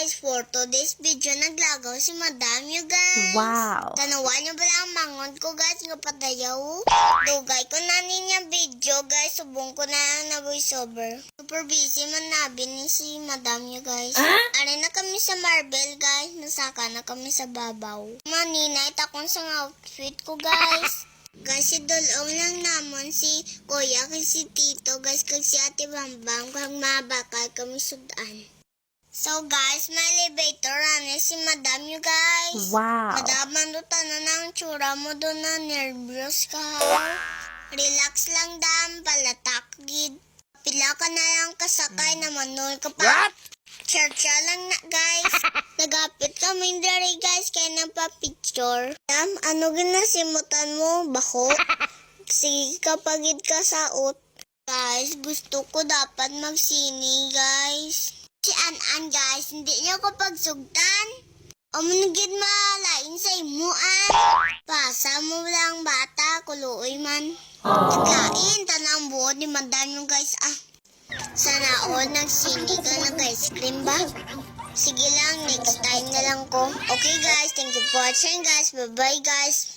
guys, for today's video, naglagaw si Madam you guys. Wow. Tanawan niyo ba lang mangon ko guys, nga patayaw. Dugay ko na niya video guys, subong ko na lang na voiceover. Super busy man nabi ni si Madam you guys. Ari na kami sa Marvel guys, nasaka na kami sa babaw. Maninay takon sa outfit ko guys. Guys, si Dolong lang namon si Kuya kay si Tito guys kag si Ate Bambang kag mabakal kami sudan. So guys, may elevator na si Madam you guys. Wow. Madam, ano tanan ang tsura mo doon na nervyos ka. Relax lang dam, palatak gid. Pila ka na lang kasakay na manol ka pa. What? Charcha lang na guys. Nagapit kami dari guys kaya nagpa-picture. Dam, ano ginasimutan mo? Bako? Sige kapagid ka saot. Guys, gusto ko dapat magsini guys. Si An-An guys, hindi niyo ko pagsugtan. O managid malain sa imuan. Pasa mo lang bata, kuluoy man. Naglain, tanang buod ni Madam yung guys Sana all nagsini ka nag-ice cream ba? Sige lang, next time na lang ko. Okay guys, thank you for watching guys. Bye-bye guys.